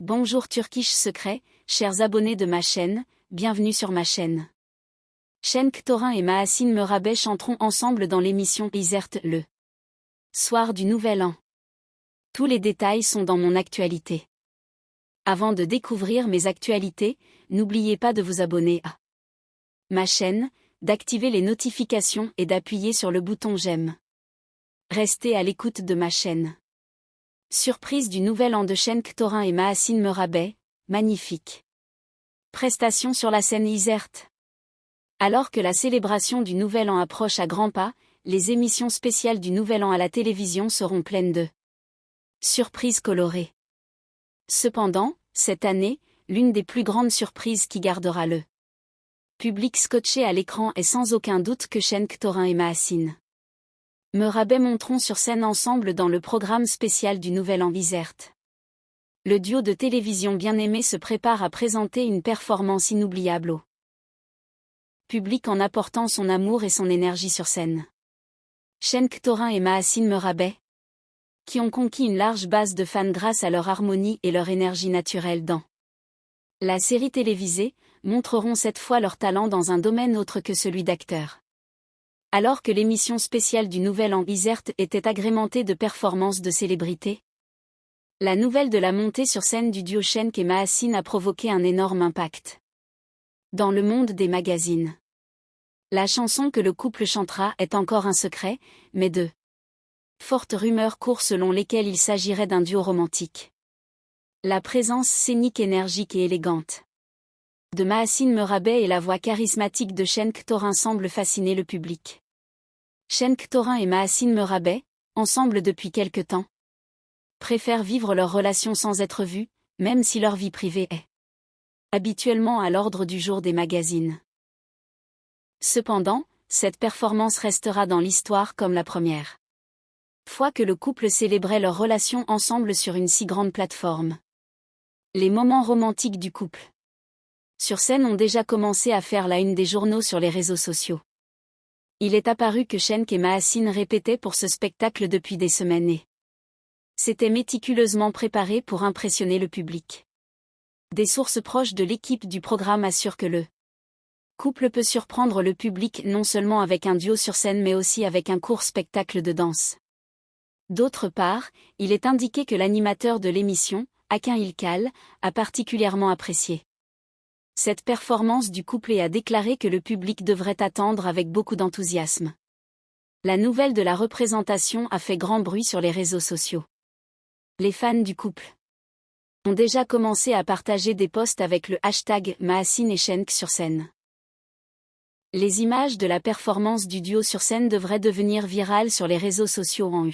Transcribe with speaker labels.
Speaker 1: Bonjour Turkish Secret, chers abonnés de ma chaîne, bienvenue sur ma chaîne. Cenk Torin et Mahasine Merabet chanteront ensemble dans l'émission Izert le soir du Nouvel An. Tous les détails sont dans mon actualité. Avant de découvrir mes actualités, n'oubliez pas de vous abonner à ma chaîne, d'activer les notifications et d'appuyer sur le bouton j'aime. Restez à l'écoute de ma chaîne. Surprise du Nouvel An de Cenk Torin et Mahasine Merabet, magnifique. Prestation sur la scène Izert. Alors que la célébration du Nouvel An approche à grands pas, les émissions spéciales du Nouvel An à la télévision seront pleines de surprises colorées. Cependant, cette année, l'une des plus grandes surprises qui gardera le public scotché à l'écran est sans aucun doute que Cenk Torin et Mahasine Merabet monteront sur scène ensemble dans le programme spécial du Nouvel An Izert. Le duo de télévision bien-aimé se prépare à présenter une performance inoubliable au public en apportant son amour et son énergie sur scène. Cenk Torin et Mahasine Merabet, qui ont conquis une large base de fans grâce à leur harmonie et leur énergie naturelle dans la série télévisée, montreront cette fois leur talent dans un domaine autre que celui d'acteur. Alors que l'émission spéciale du Nouvel An Izert était agrémentée de performances de célébrités, la nouvelle de la montée sur scène du duo Cenk et Mahasine a provoqué un énorme impact dans le monde des magazines. La chanson que le couple chantera est encore un secret, mais de fortes rumeurs courent selon lesquelles il s'agirait d'un duo romantique. La présence scénique énergique et élégante de Mahasine Merabet et la voix charismatique de Cenk Torin semblent fasciner le public. Cenk Torin et Mahasine Merabet, ensemble depuis quelque temps, préfèrent vivre leur relation sans être vus, même si leur vie privée est habituellement à l'ordre du jour des magazines. Cependant, cette performance restera dans l'histoire comme la première fois que le couple célébrait leur relation ensemble sur une si grande plateforme. Les moments romantiques du couple sur scène ont déjà commencé à faire la une des journaux sur les réseaux sociaux. Il est apparu que Cenk et Mahasine répétaient pour ce spectacle depuis des semaines et s'étaient méticuleusement préparés pour impressionner le public. Des sources proches de l'équipe du programme assurent que le couple peut surprendre le public non seulement avec un duo sur scène mais aussi avec un court spectacle de danse. D'autre part, il est indiqué que l'animateur de l'émission, Hakan İlkal, a particulièrement apprécié cette performance du couple et a déclaré que le public devrait attendre avec beaucoup d'enthousiasme. La nouvelle de la représentation a fait grand bruit sur les réseaux sociaux. Les fans du couple ont déjà commencé à partager des posts avec le hashtag Mahasine et Cenk sur scène. Les images de la performance du duo sur scène devraient devenir virales sur les réseaux sociaux en